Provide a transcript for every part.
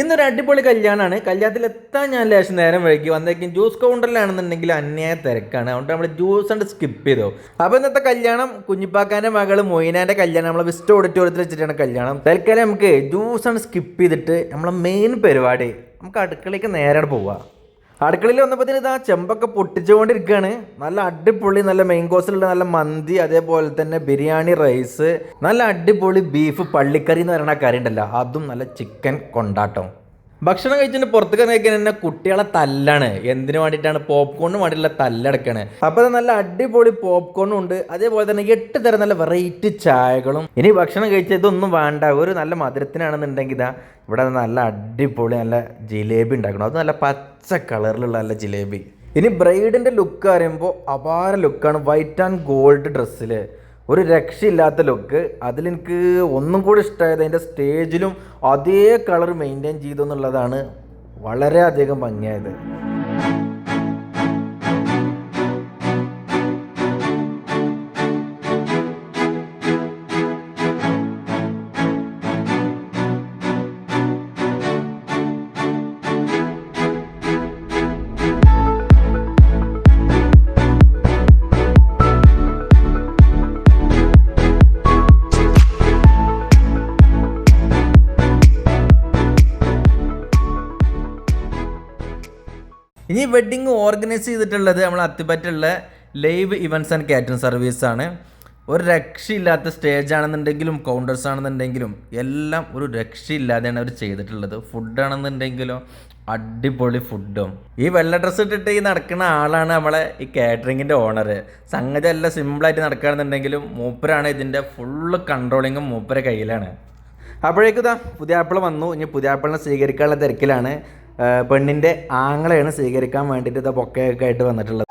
ഇന്നൊരു അടിപൊളി കല്യാണമാണ്. കല്യാണത്തിൽ എത്താൻ ഞാൻ ലേശം നേരം വൈകി വന്നേക്കും. ജ്യൂസ് കൗണ്ടറിലാണെന്നുണ്ടെങ്കിൽ അന്യായ തിരക്കാണ്. അതുകൊണ്ട് നമ്മൾ ജ്യൂസ് കൊണ്ട് സ്കിപ്പ് ചെയ്തു. അപ്പോൾ ഇന്നത്തെ കല്യാണം കുഞ്ഞിപ്പാക്കാൻ്റെ മകള് മൊയ്നാൻ്റെ കല്യാണം നമ്മളെ വിസ്റ്റ് ഓഡിറ്റോറിയത്തിൽ വെച്ചിട്ടാണ് കല്യാണം. തൽക്കാലം നമുക്ക് ജ്യൂസ് കൊണ്ട് സ്കിപ്പ് ചെയ്തിട്ട് നമ്മളെ മെയിൻ പരിപാടി നമുക്ക് അടുക്കളയ്ക്ക് നേരെ പോവാം. അടുക്കളയിൽ വന്നപ്പോൾ ഇതാ ചെമ്പൊക്കെ പൊട്ടിച്ചുകൊണ്ടിരിക്കുകയാണ്. നല്ല അടിപൊളി നല്ല മെയിൻ കോഴ്സിലുള്ള നല്ല മന്തി, അതേപോലെ തന്നെ ബിരിയാണി റൈസ്, നല്ല അടിപൊളി ബീഫ് പള്ളിക്കറി എന്ന് പറയുന്ന കറി ഉണ്ടല്ലോ, അതും നല്ല ചിക്കൻ കൊണ്ടാട്ടം. ഭക്ഷണം കഴിച്ചിട്ട് പുറത്തേക്ക് കഴിക്കാൻ തന്നെ കുട്ടികളെ തല്ലാണ്. എന്തിനു വേണ്ടിയിട്ടാണ്? പോപ്കോണിന് വേണ്ടിയിട്ടുള്ള തല്ലടക്കാണ്. അപ്പോൾ നല്ല അടിപൊളി പോപ്കോണും ഉണ്ട്, അതേപോലെ തന്നെ 8 തരം നല്ല വെറൈറ്റി ചായകളും. ഇനി ഭക്ഷണം കഴിച്ചാൽ ഇതൊന്നും വേണ്ട, ഒരു നല്ല മധുരത്തിനാണെന്നുണ്ടെങ്കിൽ ഇതാ ഇവിടെ നല്ല അടിപൊളി നല്ല ജിലേബി ഉണ്ടാക്കണം. അത് നല്ല പച്ച കളറിലുള്ള നല്ല ജിലേബി. ഇനി ബ്രൈഡിൻ്റെ ലുക്ക് പറയുമ്പോൾ അപാര ലുക്കാണ്. വൈറ്റ് ആൻഡ് ഗോൾഡ് ഡ്രസ്സിൽ ഒരു രക്ഷയില്ലാത്ത ലുക്ക്. അതിലെനിക്ക് ഒന്നും കൂടി ഇഷ്ടമായത് അതിൻ്റെ സ്റ്റേജിലും അതേ കളർ മെയിൻറ്റെയിൻ ചെയ്തു എന്നുള്ളതാണ് വളരെയധികം ഭംഗിയായത്. ഇനി വെഡ്ഡിങ് ഓർഗനൈസ് ചെയ്തിട്ടുള്ളത് നമ്മൾ അത്തിപ്പറ്റുള്ള ലൈവ് ഇവൻറ്റ്സ് ആൻഡ് കാറ്ററിംഗ് സർവീസാണ്. ഒരു രക്ഷയില്ലാത്ത സ്റ്റേജ് ആണെന്നുണ്ടെങ്കിലും കൗണ്ടേഴ്സ് ആണെന്നുണ്ടെങ്കിലും എല്ലാം ഒരു രക്ഷയില്ലാതെയാണ് അവർ ചെയ്തിട്ടുള്ളത്. ഫുഡാണെന്നുണ്ടെങ്കിലോ അടിപൊളി ഫുഡും. ഈ വെള്ള ഡ്രസ്സ് ഇട്ടിട്ട് ഈ നടക്കുന്ന ആളാണ് നമ്മളെ ഈ കാറ്ററിങ്ങിൻ്റെ ഓണർ. സംഗതി എല്ലാം സിമ്പിളായിട്ട് നടക്കുകയാണെന്നുണ്ടെങ്കിലും മൂപ്പരാണ് ഇതിൻ്റെ ഫുള്ള് കൺട്രോളിങ്ങും മൂപ്പര കയ്യിലാണ്. അപ്പോഴേക്കും ഇതാ പുതിയാപ്പിള വന്നു. ഇനി പുതിയാപ്പിളിനെ സ്വീകരിക്കാനുള്ള തിരക്കിലാണ്. പെണ്ണിൻ്റെ ആങ്ങളെയാണ് സ്വീകരിക്കാൻ വേണ്ടിയിട്ട് ഇതാ ബൊക്കെയൊക്കെ ആയിട്ട് വന്നിട്ടുള്ളത്.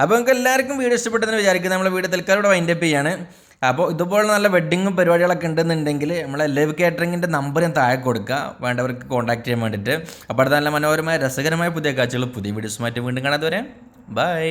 അപ്പോൾ നിങ്ങൾക്ക് എല്ലാവർക്കും വീഡിയോ ഇഷ്ടപ്പെട്ടെന്ന് വിചാരിക്കുന്നത്. നമ്മളെ വീഡിയോ തൽക്കാലം വൈൻഡപ്പ് ചെയ്യാണ്. അപ്പോൾ ഇതുപോലെ നല്ല വെഡ്ഡിങ്ങും പരിപാടികളൊക്കെ ഉണ്ടെന്നുണ്ടെങ്കിൽ നമ്മളെ ലൈവ് കാറ്ററിങ്ങിൻ്റെ നമ്പർ ഞാൻ താഴെ കൊടുക്കുക, വേണ്ടവർക്ക് കോൺടാക്ട് ചെയ്യാൻ വേണ്ടിയിട്ട്. അപ്പോൾ അടുത്ത നല്ല മനോഹരമായ രസകരമായ പുതിയ കാഴ്ചകൾ പുതിയ വീഡിയോസുമായിട്ട് വീണ്ടും കാണാതെ വരെ ബൈ.